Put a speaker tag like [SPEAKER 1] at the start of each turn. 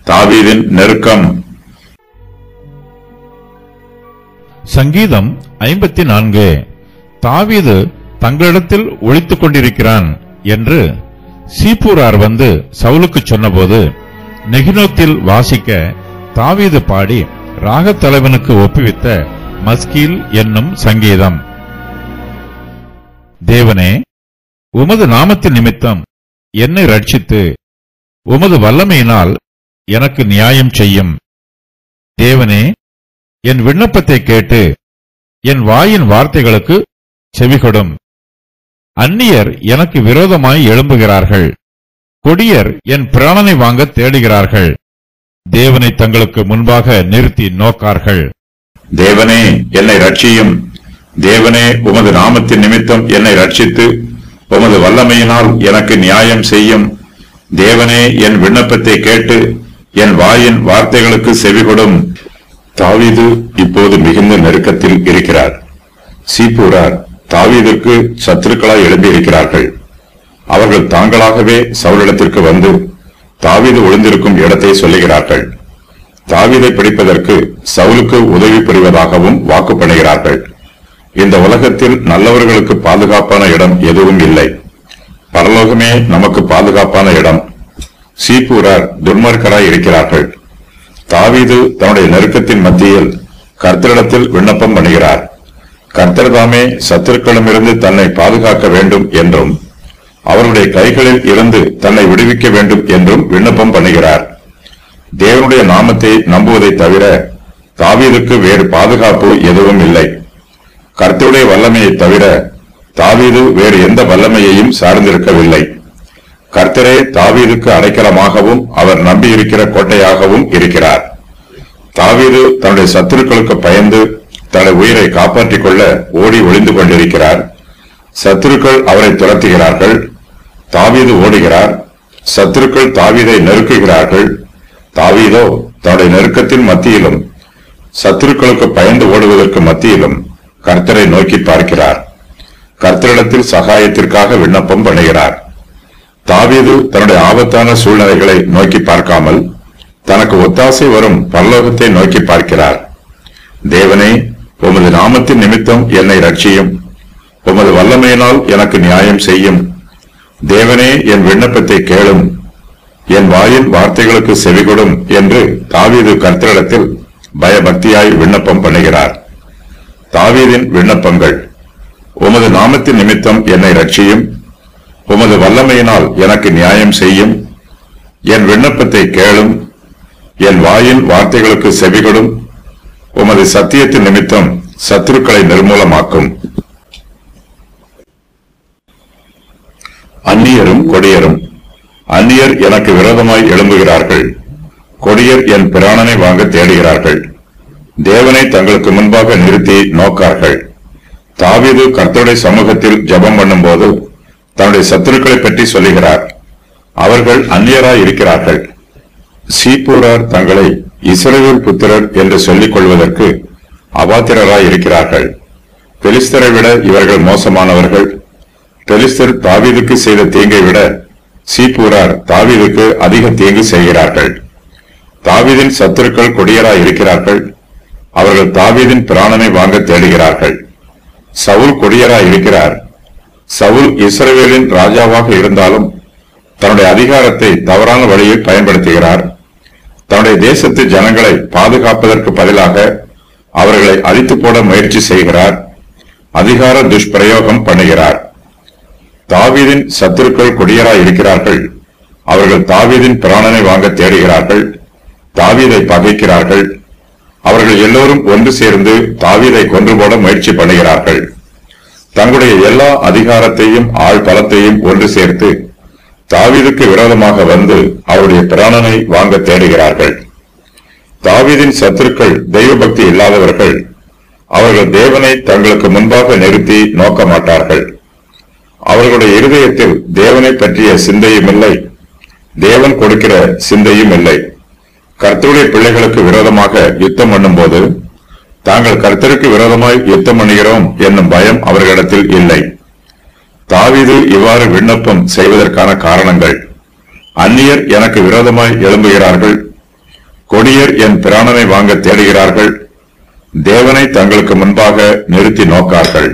[SPEAKER 1] தாவீதின் நெருக்கம்.
[SPEAKER 2] சங்கீதம் 54. தாவீது தங்களிடத்தில் ஒளித்துக் கொண்டிருக்கிறான் என்று சீப்பூரார் வந்து சவுலுக்கு சொன்னபோது நெகினோத்தில் வாசிக்க தாவீது பாடி ராகத் தலைவனுக்கு ஒப்புவித்த மஸ்கீல் என்னும் சங்கீதம். தேவனே, உமது நாமத்தின் நிமித்தம் என்னை ரட்சித்து உமது வல்லமையினால் எனக்கு நியாயம் செய்யும். தேவனே, என் விண்ணப்பத்தை கேட்டு என் வாயின் வார்த்தைகளுக்கு செவிகொடும். அந்நியர் எனக்கு விரோதமாய் எழும்புகிறார்கள். கொடியர் என் பிராணனை வாங்க தேடுகிறார்கள். தேவனை தங்களுக்கு முன்பாக நிறுத்தி நோக்கார்கள்.
[SPEAKER 1] தேவனே, என்னை ரட்சியும். தேவனே, உமது நாமத்தின் நிமித்தம் என்னை ரட்சித்து உமது வல்லமையினால் எனக்கு நியாயம் செய்யும். தேவனே, என் விண்ணப்பத்தை கேட்டு என் வாயின் வார்த்தைகளுக்கு செவிகொடும். தாவீது இப்போது மிகுந்த நெருக்கத்தில் இருக்கிறார். சீப்பூரார் தாவீதுக்கு சத்துருக்களாய் எழும்பியிருக்கிறார்கள். அவர்கள் தாங்களாகவே சவுலிடத்திற்கு வந்து தாவீது ஒளிந்திருக்கும் இடத்தை சொல்லுகிறார்கள். தாவீதை பிடிப்பதற்கு சவுலுக்கு உதவி புரிவதாகவும் வாக்கு பண்ணுகிறார்கள். இந்த உலகத்தில் நல்லவர்களுக்கு பாதுகாப்பான இடம் எதுவும் இல்லை. பரலோகமே நமக்கு பாதுகாப்பான இடம். சீப்பூரார் துன்மார்க்கராய் இருக்கிறார்கள். தாவீது தன்னுடைய நெருக்கத்தின் மத்தியில் கர்த்தரிடத்தில் விண்ணப்பம் பண்ணுகிறார். கர்த்தர் தாமே சத்துருக்களிடமிருந்து தன்னை பாதுகாக்க வேண்டும் என்றும் அவருடைய கைகளில் இருந்து தன்னை விடுவிக்க வேண்டும் என்றும் விண்ணப்பம் பண்ணுகிறார். தேவனுடைய நாமத்தை நம்புவதை தவிர தாவீதுக்கு வேறு பாதுகாப்பு எதுவும் இல்லை. கர்த்தருடைய வல்லமையை தவிர தாவீது வேறு எந்த வல்லமையையும் சார்ந்திருக்கவில்லை. கர்த்தரே தாவீதுக்கு அடைக்கலமாகவும் அவர் நம்பியிருக்கிற கோட்டையாகவும் இருக்கிறார். தாவீது தன்னுடைய சத்துருக்களுக்கு பயந்து தன்னுடைய உயிரை காப்பாற்றிக் கொள்ள ஓடி ஒளிந்து கொண்டிருக்கிறார். சத்துருக்கள் அவரை துரத்துகிறார்கள். தாவீது ஓடுகிறார். சத்துருக்கள் தாவீதை நெருக்குகிறார்கள். தாவீதோ தன்னுடைய நெருக்கத்தின் மத்தியிலும் சத்துருக்களுக்கு பயந்து ஓடுவதற்கு மத்தியிலும் கர்த்தரை நோக்கி பார்க்கிறார். கர்த்தரிடத்தில் சகாயத்திற்காக விண்ணப்பம் பண்ணுகிறார். தாவீது தன்னுடைய ஆபத்தான சூழ்நிலைகளை நோக்கி பார்க்காமல் தனக்கு ஒத்தாசை வரும் பரலோகத்தை நோக்கி பார்க்கிறார். தேவனே, உமது நாமத்தின் நிமித்தம் என்னை ரட்சியும். உமது வல்லமையினால் எனக்கு நியாயம் செய்யும். தேவனே, என் விண்ணப்பத்தை கேளும். என் வாயின் வார்த்தைகளுக்கு செவிகொடும் என்று தாவீது கர்த்தரிடத்தில் பயபக்தியாய் விண்ணப்பம் பண்ணுகிறார். தாவீதின் விண்ணப்பங்கள்: உமது நாமத்தின் நிமித்தம் என்னை ரட்சியும். உமது வல்லமையினால் எனக்கு நியாயம் செய்யும். என் விண்ணப்பத்தை கேளும். என் வாயின் வார்த்தைகளுக்கு செவிகொடும். உமது சத்தியத்தின் நிமித்தம் சத்துருக்களை நிர்மூலமாக்கும். அந்நியரும் கொடியரும். அந்நியர் எனக்கு விரோதமாய் எழும்புகிறார்கள். கொடியர் என் பிராணனை வாங்க தேடுகிறார்கள். தேவனை தங்களுக்கு முன்பாக நிறுத்தி நோக்கார்கள். தாவீது கர்த்தருடைய சமூகத்தில் ஜெபம் பண்ணும் போது தன்னுடைய சத்துருக்களை பற்றி சொல்லுகிறார். அவர்கள் அந்நியராய் இருக்கிறார்கள். சீப்பூரார் தங்களை இஸ்ரவேல் புத்திரர் என்று சொல்லிக் கொள்வதற்கு அபாத்திரராய் இருக்கிறார்கள். பெலிஸ்தரை விட இவர்கள் மோசமானவர்கள். பெலிஸ்தர் தாவீதுக்கு செய்த தீங்கை விட சீப்பூரார் தாவீதுக்கு அதிக தீங்கு செய்கிறார்கள். தாவீதின் சத்துருக்கள் கொடியராய் இருக்கிறார்கள். அவர்கள் தாவீதின் பிராணனை வாங்க தேடுகிறார்கள். சவுல் கொடியராய் இருக்கிறார். சவுல் இஸ்ரவேலின் ராஜாவாக இருந்தாலும் தன்னுடைய அதிகாரத்தை தவறான வழியில் பயன்படுத்துகிறார். தன்னுடைய தேசத்து ஜனங்களை பாதுகாப்பதற்கு பதிலாக அவர்களை அழித்து போட முயற்சி செய்கிறார். அதிகார துஷ்பிரயோகம் பண்ணுகிறார். தாவீதின் சத்துருக்கள் கொடியராய் இருக்கிறார்கள். அவர்கள் தாவீதின் பிராணனை வாங்க தேடுகிறார்கள். தாவீதை பகைக்கிறார்கள். அவர்கள் எல்லோரும் ஒன்று சேர்ந்து தாவீதை கொன்று போட முயற்சி பண்ணுகிறார்கள். தங்களுடைய எல்லா அதிகாரத்தையும் ஆள் பலத்தையும் ஒன்று சேர்த்து தாவீதுக்கு விரோதமாக வந்து அவருடைய பிராணனை வாங்க தேடுகிறார்கள். தாவீதின் சத்துருக்கள் தெய்வ பக்தி இல்லாதவர்கள். அவர்கள் தேவனை தங்களுக்கு முன்பாக நிறுத்தி நோக்க மாட்டார்கள். அவர்களுடைய இருதயத்தில் தேவனை பற்றிய சிந்தையும் இல்லை, தேவன் கொடுக்கிற சிந்தையும் இல்லை. கர்த்தருடைய பிள்ளைகளுக்கு விரோதமாக யுத்தம் பண்ணும் போது தாங்கள் கர்த்தருக்கு விரோதமாய் யுத்தம் பண்ணுகிறோம் என்னும் பயம் அவர்களிடத்தில் இல்லை. தாவீது இவ்வாறு விண்ணப்பம் செய்வதற்கான காரணங்கள்: அந்நியர் எனக்கு விரோதமாய் எழும்புகிறார்கள். கொடியர் என் பிராணனை வாங்க தேடுகிறார்கள். தேவனை தங்களுக்கு முன்பாக நிறுத்தி நோக்கார்கள்.